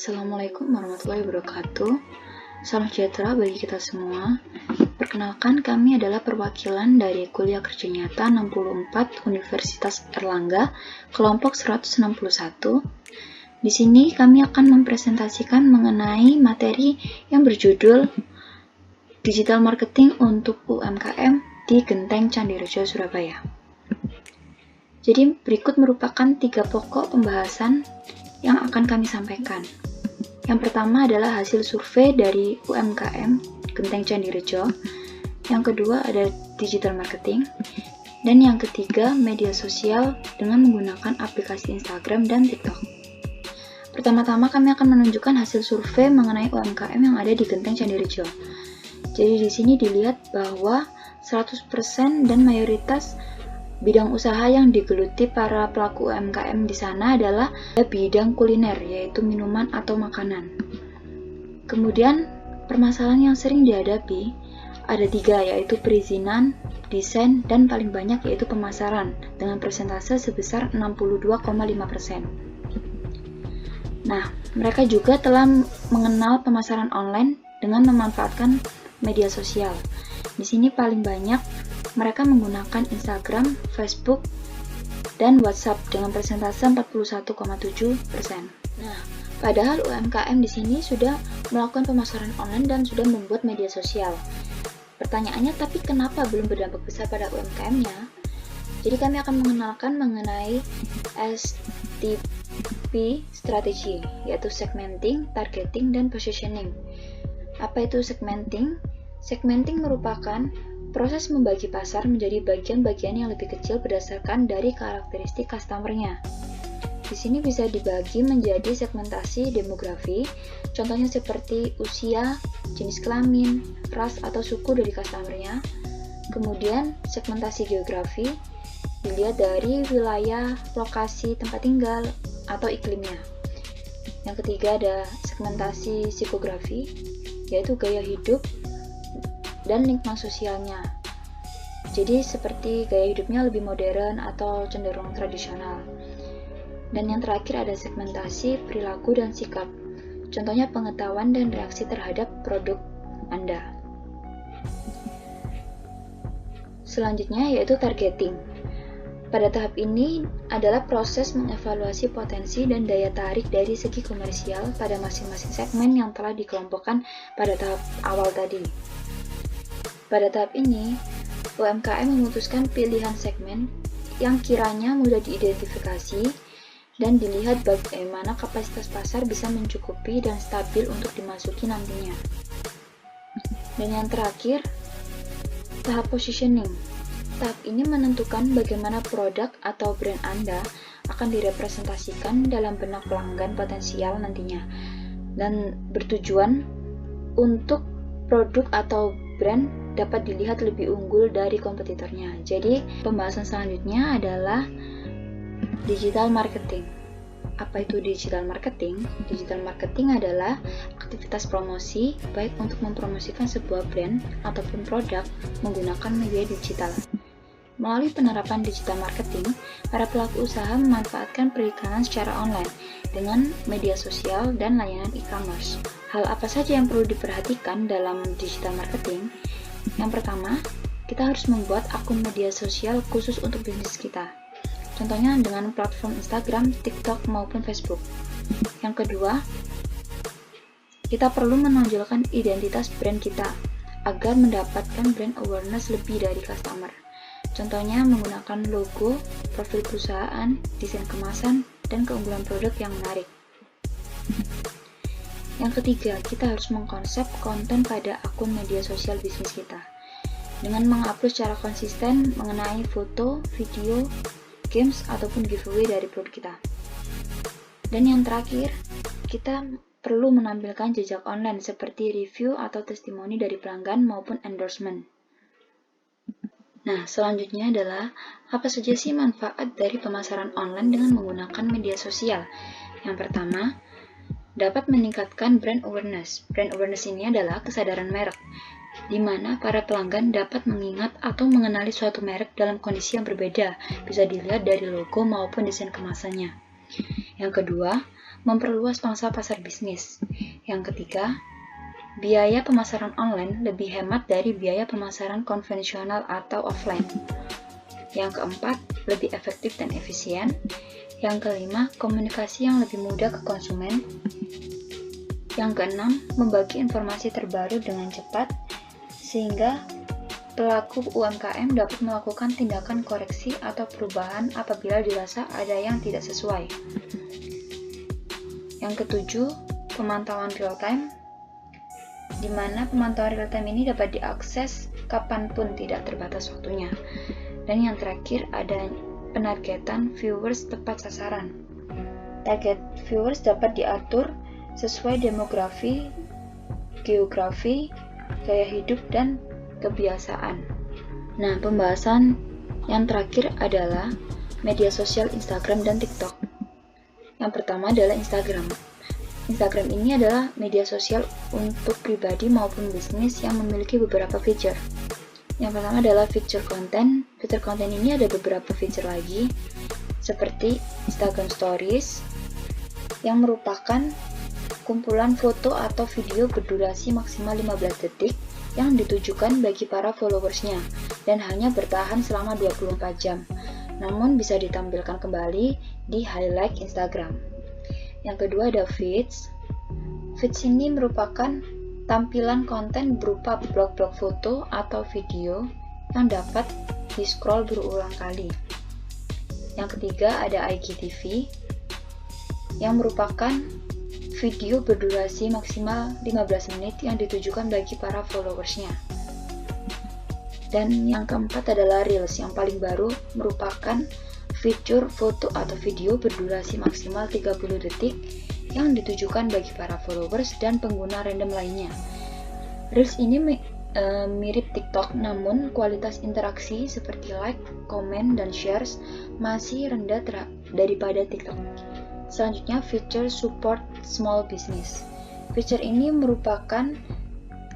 Assalamualaikum warahmatullahi wabarakatuh. Salam sejahtera bagi kita semua. Perkenalkan, kami adalah perwakilan dari Kuliah Kerja Nyata 64 Universitas Erlangga, kelompok 161. Di sini kami akan mempresentasikan mengenai materi yang berjudul Digital Marketing untuk UMKM di Genteng Candirejo, Surabaya. Jadi berikut merupakan 3 pokok pembahasan yang akan kami sampaikan. Yang pertama adalah hasil survei dari UMKM Genteng Candirejo. Yang kedua ada digital marketing. Dan yang ketiga media sosial dengan menggunakan aplikasi Instagram dan TikTok. Pertama-tama kami akan menunjukkan hasil survei mengenai UMKM yang ada di Genteng Candirejo. Jadi di sini dilihat bahwa 100% dan mayoritas bidang usaha yang digeluti para pelaku UMKM di sana adalah bidang kuliner, yaitu minuman atau makanan. Kemudian, permasalahan yang sering dihadapi ada 3, yaitu perizinan, desain, dan paling banyak yaitu pemasaran, dengan persentase sebesar 62,5%. Nah, mereka juga telah mengenal pemasaran online dengan memanfaatkan media sosial. Di sini paling banyak mereka menggunakan Instagram, Facebook, dan WhatsApp dengan persentase 41,7%. Nah, padahal UMKM di sini sudah melakukan pemasaran online dan sudah membuat media sosial. Pertanyaannya, tapi kenapa belum berdampak besar pada UMKM-nya? Jadi kami akan mengenalkan mengenai STP strategi, yaitu segmenting, targeting, dan positioning. Apa itu segmenting? Segmenting merupakan proses membagi pasar menjadi bagian-bagian yang lebih kecil berdasarkan dari karakteristik customer-nya. Di sini bisa dibagi menjadi segmentasi demografi, contohnya seperti usia, jenis kelamin, ras atau suku dari customer-nya. Kemudian segmentasi geografi, dilihat dari wilayah, lokasi tempat tinggal, atau iklimnya. Yang ketiga ada segmentasi psikografi, yaitu gaya hidup dan lingkungan sosialnya. Jadi seperti gaya hidupnya lebih modern atau cenderung tradisional. Dan yang terakhir ada segmentasi perilaku dan sikap. Contohnya pengetahuan dan reaksi terhadap produk Anda. Selanjutnya yaitu targeting. Pada tahap ini adalah proses mengevaluasi potensi dan daya tarik dari segi komersial pada masing-masing segmen yang telah dikelompokkan pada tahap awal tadi. Pada tahap ini, UMKM memutuskan pilihan segmen yang kiranya mudah diidentifikasi dan dilihat bagaimana kapasitas pasar bisa mencukupi dan stabil untuk dimasuki nantinya. Dan yang terakhir, tahap positioning. Tahap ini menentukan bagaimana produk atau brand Anda akan direpresentasikan dalam benak pelanggan potensial nantinya dan bertujuan untuk produk atau brand dapat dilihat lebih unggul dari kompetitornya. Jadi, pembahasan selanjutnya adalah digital marketing. Apa itu digital marketing? Digital marketing adalah aktivitas promosi baik untuk mempromosikan sebuah brand ataupun produk menggunakan media digital. Melalui penerapan digital marketing, para pelaku usaha memanfaatkan periklanan secara online dengan media sosial dan layanan e-commerce. Hal apa saja yang perlu diperhatikan dalam digital marketing? Yang pertama, kita harus membuat akun media sosial khusus untuk bisnis kita. Contohnya dengan platform Instagram, TikTok, maupun Facebook. Yang kedua, kita perlu menonjolkan identitas brand kita agar mendapatkan brand awareness lebih dari customer. Contohnya menggunakan logo, profil perusahaan, desain kemasan, dan keunggulan produk yang menarik. Yang ketiga, kita harus mengkonsep konten pada akun media sosial bisnis kita dengan mengupload secara konsisten mengenai foto, video, games, ataupun giveaway dari produk kita. Dan yang terakhir, kita perlu menampilkan jejak online seperti review atau testimoni dari pelanggan maupun endorsement. Nah, selanjutnya adalah apa saja sih manfaat dari pemasaran online dengan menggunakan media sosial? Yang pertama, dapat meningkatkan brand awareness. Brand awareness ini adalah kesadaran merek, di mana para pelanggan dapat mengingat atau mengenali suatu merek dalam kondisi yang berbeda, bisa dilihat dari logo maupun desain kemasannya. Yang kedua, memperluas pangsa pasar bisnis. Yang ketiga, biaya pemasaran online lebih hemat dari biaya pemasaran konvensional atau offline. Yang keempat, lebih efektif dan efisien. Yang kelima, komunikasi yang lebih mudah ke konsumen. Yang keenam, membagi informasi terbaru dengan cepat, sehingga pelaku UMKM dapat melakukan tindakan koreksi atau perubahan apabila dirasa ada yang tidak sesuai. Yang ketujuh, pemantauan real-time, di mana pemantauan real-time ini dapat diakses kapanpun tidak terbatas waktunya. Dan yang terakhir, ada penargetan viewers tepat sasaran. Target viewers dapat diatur sesuai demografi, geografi, gaya hidup, dan kebiasaan. Nah, pembahasan yang terakhir adalah media sosial Instagram dan TikTok. Yang pertama adalah Instagram. Instagram ini adalah media sosial untuk pribadi maupun bisnis yang memiliki beberapa fitur. Yang pertama adalah fitur konten. Fitur konten ini ada beberapa fitur lagi, seperti Instagram Stories, yang merupakan kumpulan foto atau video berdurasi maksimal 15 detik yang ditujukan bagi para followersnya dan hanya bertahan selama 24 jam, namun bisa ditampilkan kembali di highlight Instagram. Yang kedua ada feeds. Feeds ini merupakan tampilan konten berupa blog-blog foto atau video yang dapat di-scroll berulang kali. Yang ketiga ada IGTV, yang merupakan video berdurasi maksimal 15 menit yang ditujukan bagi para followersnya. Dan yang keempat adalah Reels, yang paling baru merupakan fitur foto atau video berdurasi maksimal 30 detik yang ditujukan bagi para followers dan pengguna random lainnya. Reels ini mirip TikTok, namun kualitas interaksi seperti like, komen, dan shares masih rendah daripada TikTok. Selanjutnya, fitur support small business. Fitur ini merupakan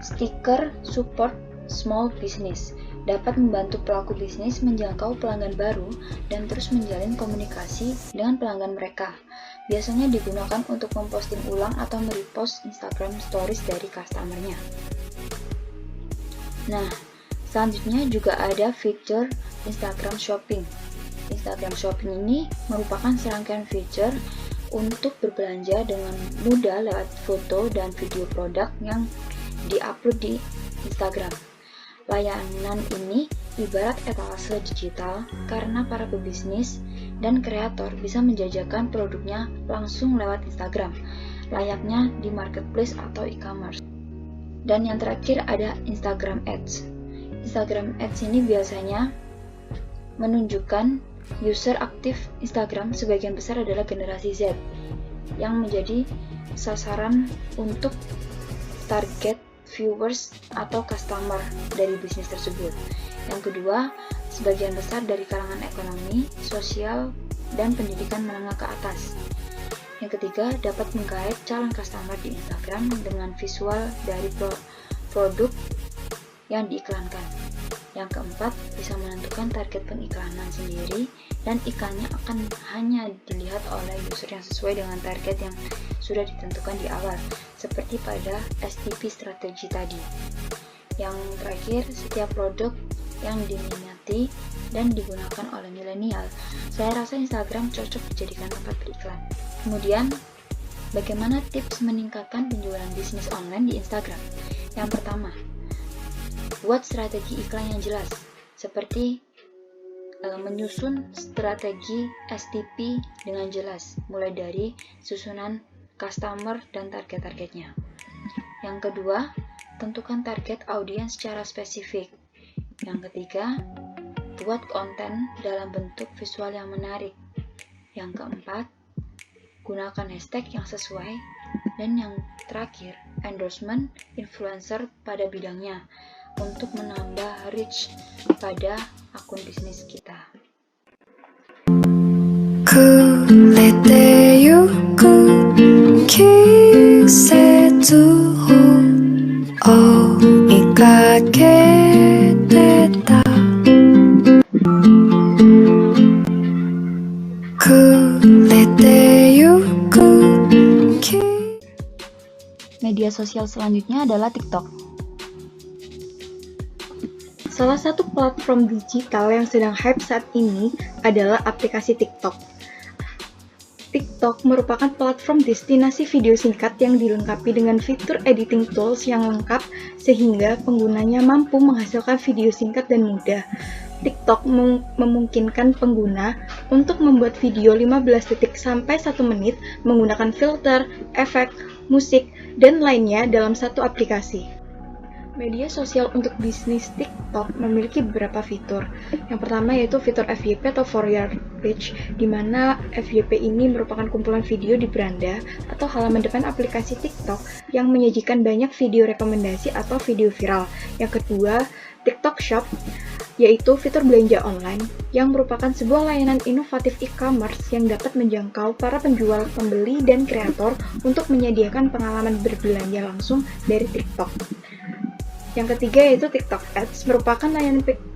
stiker support small business, dapat membantu pelaku bisnis menjangkau pelanggan baru dan terus menjalin komunikasi dengan pelanggan mereka. Biasanya digunakan untuk memposting ulang atau merepost Instagram Stories dari customer-nya. Nah, selanjutnya juga ada fitur Instagram Shopping. Instagram Shopping ini merupakan serangkaian fitur untuk berbelanja dengan mudah lewat foto dan video produk yang diupload di Instagram. Layanan ini ibarat etalase digital karena para pebisnis dan kreator bisa menjajakan produknya langsung lewat Instagram, layaknya di marketplace atau e-commerce. Dan yang terakhir ada Instagram Ads. Instagram Ads ini biasanya menunjukkan user aktif Instagram sebagian besar adalah generasi Z yang menjadi sasaran untuk target viewers atau customer dari bisnis tersebut. Yang kedua, sebagian besar dari kalangan ekonomi, sosial, dan pendidikan menengah ke atas. Yang ketiga, dapat menggait calon customer di Instagram dengan visual dari produk yang diiklankan. Yang keempat, bisa menentukan target pengiklanan sendiri dan iklannya akan hanya dilihat oleh user yang sesuai dengan target yang sudah ditentukan di awal, seperti pada STP strategi tadi. Yang terakhir, setiap produk yang diminati dan digunakan oleh milenial, saya rasa Instagram cocok dijadikan tempat beriklan. Kemudian, bagaimana tips meningkatkan penjualan bisnis online di Instagram? Yang pertama, buat strategi iklan yang jelas, seperti menyusun strategi STP dengan jelas, mulai dari susunan customer dan target-targetnya. Yang kedua, tentukan target audiens secara spesifik. Yang ketiga, buat konten dalam bentuk visual yang menarik. Yang keempat, gunakan hashtag yang sesuai. Dan yang terakhir, endorsement influencer pada bidangnya untuk menambah reach pada akun bisnis kita. sosial selanjutnya adalah TikTok. Salah satu platform digital yang sedang hype saat ini adalah aplikasi TikTok. TikTok merupakan platform destinasi video singkat yang dilengkapi dengan fitur editing tools yang lengkap sehingga penggunanya mampu menghasilkan video singkat dan mudah. TikTok memungkinkan pengguna untuk membuat video 15 detik sampai 1 menit menggunakan filter, efek, musik, dan lainnya dalam satu aplikasi. Media sosial untuk bisnis TikTok memiliki beberapa fitur. Yang pertama yaitu fitur FYP atau For Your Page, di mana FYP ini merupakan kumpulan video di beranda atau halaman depan aplikasi TikTok yang menyajikan banyak video rekomendasi atau video viral. Yang kedua, TikTok Shop, yaitu fitur belanja online yang merupakan sebuah layanan inovatif e-commerce yang dapat menjangkau para penjual, pembeli, dan kreator untuk menyediakan pengalaman berbelanja langsung dari TikTok. Yang ketiga yaitu TikTok Ads, merupakan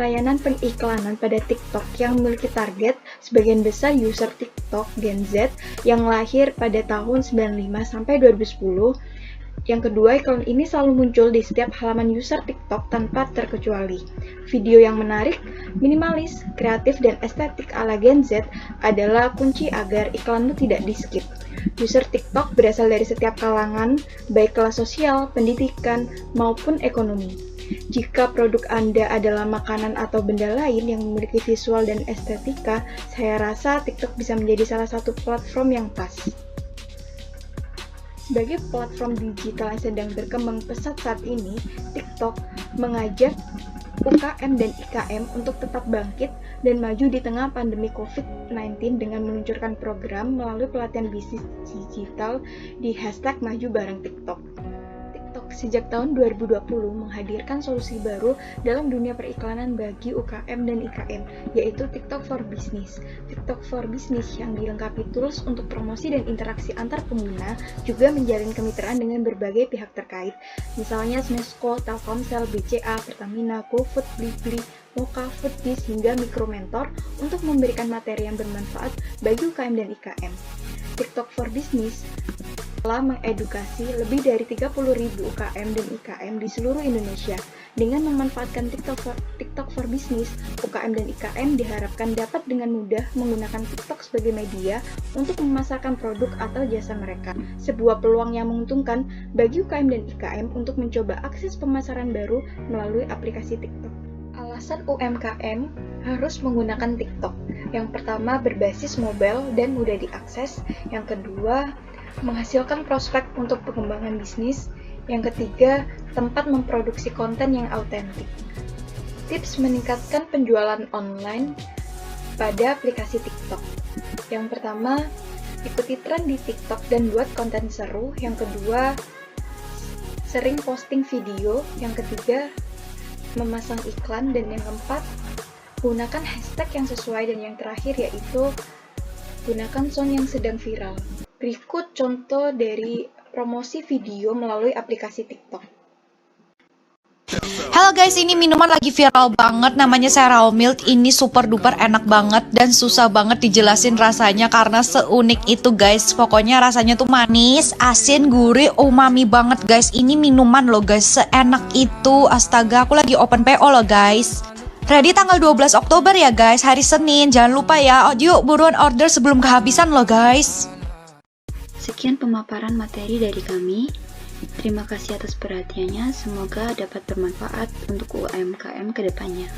layanan pengiklanan pada TikTok yang memiliki target sebagian besar user TikTok Gen Z yang lahir pada tahun 95 sampai 2010. Yang kedua, iklan ini selalu muncul di setiap halaman user TikTok tanpa terkecuali. Video yang menarik, minimalis, kreatif, dan estetik ala Gen Z adalah kunci agar iklanmu tidak di-skip. User TikTok berasal dari setiap kalangan, baik kelas sosial, pendidikan, maupun ekonomi. Jika produk Anda adalah makanan atau benda lain yang memiliki visual dan estetika, saya rasa TikTok bisa menjadi salah satu platform yang pas. Sebagai platform digital yang sedang berkembang pesat saat ini, TikTok mengajak UKM dan IKM untuk tetap bangkit dan maju di tengah pandemi COVID-19 dengan meluncurkan program melalui pelatihan bisnis digital di #MajuBarengTikTok. TikTok sejak tahun 2020 menghadirkan solusi baru dalam dunia periklanan bagi UKM dan IKM, yaitu TikTok for Business. TikTok for Business yang dilengkapi tools untuk promosi dan interaksi antar pengguna juga menjalin kemitraan dengan berbagai pihak terkait, misalnya Smesco, Telkomsel, BCA, Pertamina, GoFood, Blibli, Moka, Foodbiz, hingga Mikromentor untuk memberikan materi yang bermanfaat bagi UKM dan IKM. TikTok for Business telah mengedukasi lebih dari 30.000 UKM dan IKM di seluruh Indonesia. Dengan memanfaatkan TikTok for Business, UKM dan IKM diharapkan dapat dengan mudah menggunakan TikTok sebagai media untuk memasarkan produk atau jasa mereka. Sebuah peluang yang menguntungkan bagi UKM dan IKM untuk mencoba akses pemasaran baru melalui aplikasi TikTok. Alasan UMKM harus menggunakan TikTok. Yang pertama, berbasis mobile dan mudah diakses. Yang kedua, menghasilkan prospek untuk pengembangan bisnis. Yang ketiga, tempat memproduksi konten yang autentik. Tips meningkatkan penjualan online pada aplikasi TikTok. Yang pertama, ikuti tren di TikTok dan buat konten seru. Yang kedua, sering posting video. Yang ketiga, memasang iklan. Dan yang keempat, gunakan hashtag yang sesuai. Dan yang terakhir yaitu gunakan sound yang sedang viral. Berikut contoh dari promosi video melalui aplikasi TikTok. Halo guys, ini minuman lagi viral banget, namanya Cereal Milk. Ini super duper enak banget dan susah banget dijelasin rasanya karena seunik itu guys. Pokoknya rasanya tuh manis, asin, gurih, umami banget guys. Ini minuman loh guys, seenak itu. Astaga, aku lagi open PO loh guys. Ready tanggal 12 Oktober ya guys, hari Senin. Jangan lupa ya, yuk buruan order sebelum kehabisan loh guys. Sekian pemaparan materi dari kami. Terima kasih atas perhatiannya. Semoga dapat bermanfaat untuk UMKM ke depannya.